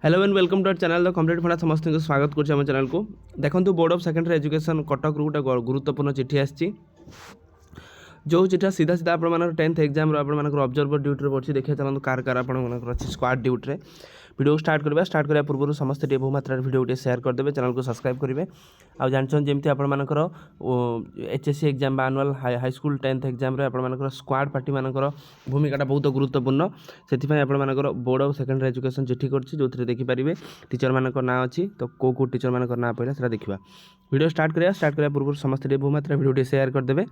Hello and welcome to our channel the complete funda समस्त को स्वागत कर चैनल को देखो board of secondary education Cuttack गोटे गुरुत्वपूर्ण चिठी आसी जो चिठा सीधा सीधा आप 10th एग्जाम ऑब्जर्वर ड्यूटी पड़ी देखिए चलते कार कार अच्छी स्क्वाड ड्यूटी वीडियो स्टार्ट करने पूर्व समस्त बहु मात्रा वीडियो शेयर करदे चैनल को सब्सक्राइब करेंगे आउ जानते जमी आपर HSC exam annual high school 10th exam आपर स्क्वाड पार्टी मान भूमिका बहुत गुरुत्वपूर्ण से आपर बोर्ड ऑफ सेकेंडरी एजुकेशन चिठी कर देखिपारे टीचर मान ना अच्छी तो कौ टीचर मान ना पड़ा देखा वीडियो स्टार्ट करने पूर्व समस्त बहु मात्रा वीडियो शेयर करदे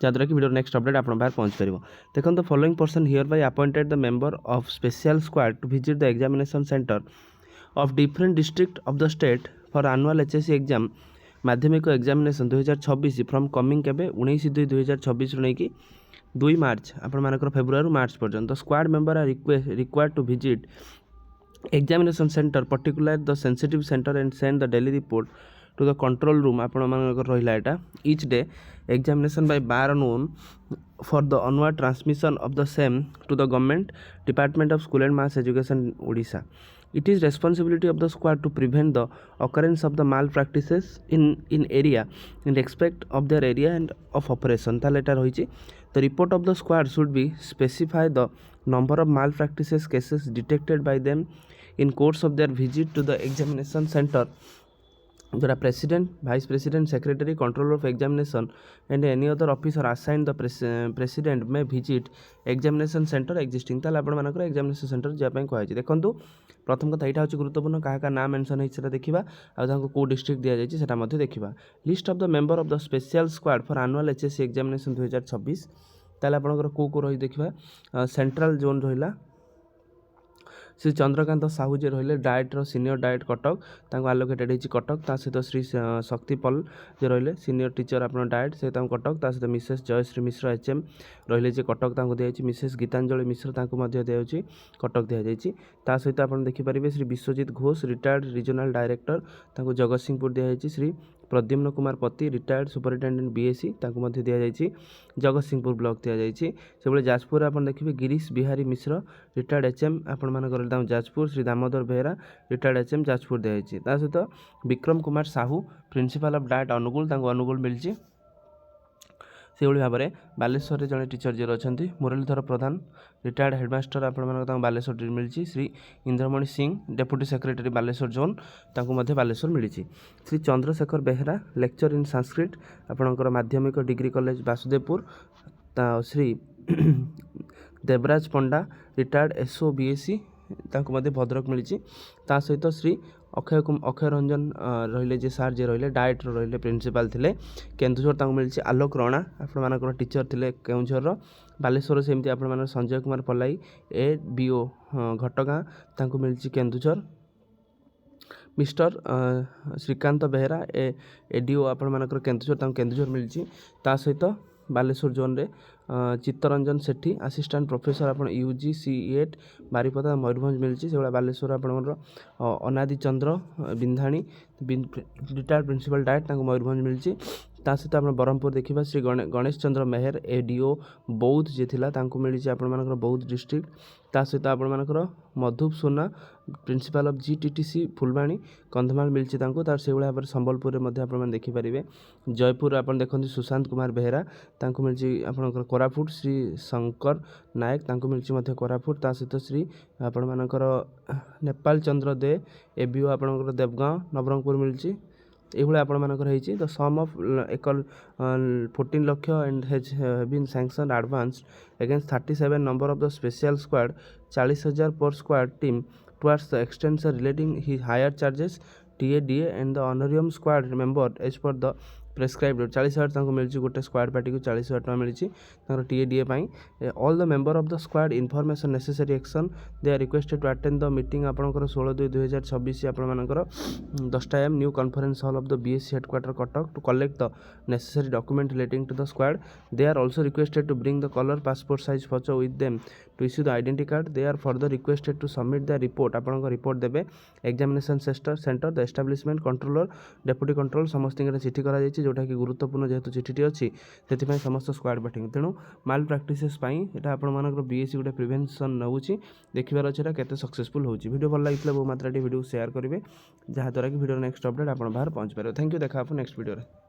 जहाँद्वारा कि वीडियो नेक्स्ट अपडेट आप पहुँच पार देखो the following person hereby appointed the member of special squad to visit the examination centre of different district of the state for annual HSC exam माध्यमिक examination 2026 from coming केबे 19/2/2026 नहीं कि 2 मार्च आपर फेब्रुआरी मार्च पर्यंत squad member are required to visit examination centre particular the sensitive centre and send the daily report to the control room आपण रहा यहाँ each day examination by bar known for the onward transmission of the same to the government department of school and mass education Odisha it is responsibility of the squad to prevent the occurrence of the malpractices in area in respect of their area and of operation ताले एटा रही the report of the squad should be specify the number of malpractices cases detected by them in course of their visit to the examination center जोड़ा president vice president secretary controller of examination and any other officer assign the president में visit examination centre existing ताल आप examination centre जावाई कहुई देखो प्रथम कथा यहाँ हूँ गुरुत्वपूर्ण क्या नाम मेंशन होता देखा आउ कौ डिस्ट्रिक्ट दि जाए देखा list of the member of the special squad for annual HSC examination 2026 ताल आप कौ रही देखा सेंट्रल जोन रहा श्री चंद्रकांत साहू जी रही डाएट्र सीनियर डाएट कटक आलोकेटेड होती कटक सहित श्री शक्तिपल जे रही सीनियर टीचर आप डाएट से कटक सहित मिसेस जयश्री मिश्र एचएम रही कटक दिखाई मिसेस गीतांजलि मिश्र दिखाई कटक दिखाई सहित आप देखिपारे Shri Biswajit Ghosh retired regional director Jagatsinghpur दिखाई श्री प्रद्युम्न कुमार पति रिटायर्ड सुपरिटेडेंट बीएससी दि जाए जगतसिंहपुर ब्लॉक दि जाए से जाजपुर आप देखिए गिरीश बिहारी मिश्र रिटायर्ड एचएम आपण जाजपुर श्री दामोदर बेहरा रिटायर्ड एचएम जाजपुर दी जाए सहित Vikram Kumar Sahu principal of DIET Angul Angul मिली से भाव में बालेश्वर जड़े टीचर जी अच्छा मुरलीधर प्रधान रिटायर्ड हेडमास्टर आप बालेश्वर मिली Shri Indramani Singh deputy secretary Baleshwar zone Baleshwar मिली श्री चंद्रशेखर बेहरा लेक्चर इन संस्कृत आपणकर माध्यमिक degree college Basudevpur Shri Devraj Panda retired SO BSc Bhadrak मिली सहित श्री अक्षय रंजन रहिले जे सार जे रहिले डाएट रहिले प्रिंसिपल थिले केन्दुझर मिली आलोक रणा आपर टीचर थिले केन्दुझर बालेश्वर सेमती आप संजय कुमार पलाई ए बीओ घटगाँ मिली केन्दुझर मिस्टर श्रीकांत बेहरा एडीओ आपर केन्दुझर केन्दुझर मिली सहित बालेश्वर जोन रे चित्तरंजन सेठी असिस्टेंट प्रोफेसर आप यूजी सीएट बारीपदा मयूरभंज मिली से बालेश्वर आप अनादि चंद्र Bindhani retired principal diet Mayurbhanj मिली सहित आप ब्रह्मपुर देखा श्री गणेश चंद्र मेहर एडीओ बौद्ध जी मिली आपर बौद्ध डिस्ट्रिक्ट सहित आपर मधुप सोना प्रिंसिपल ऑफ जीटीटीसी फुलबाणी कंधमाल मिली तार से भाव में संबलपुर में आप देखिपारे जयपुर आप देखते सुशांत कुमार बेहरा मिली आप कोरापुट श्री शंकर नायक मिली कोरापुट सहित श्री आपर नेपाल चंद्र दे एबीओ आप देवगाँव नवरंगपुर मिली ये आपंकर the sum of 14 lakh and has been sanctioned advance against 37 number of the special squad 40,000 per squad team towards the extension relating he hire charges TADA and the honorarium squad member as per the prescribed 40,000 मिली गोटे squad party को 40,000 मिली TADA all the member of the squad information necessary action they are requested to attend the meeting आपंकर 16/2/2026 आपर 10 AM new conference hall of the BSC headquarter Cuttack to collect the necessary document relating to the squad they are also requested to bring the colour passport size photo with them to issue the identity card they are further requested to submit the report आपंकर report देवे examination centre the establishment controller deputy control समस्त चिठी कर जोटाकि गुरुत्वपूर्ण जेहेतु चिठी अच्छी से समस्त स्क्वाड बैटिंग तेणु माल प्राक्टिसेस यहाँ आपर बीएससी गोटे प्रिवेंशन नौ देखिबार अच्छे केते सक्सेसफुल होची। वीडियो भल लगी बहु मात्रा वीडियो शेयर करेंगे जहाँद्वारा कि वीडियो नेक्स्ट अपडेट आप बाहर पहुँच पारे। थैंक यू, देखा आप नेक्स्ट वीडियो।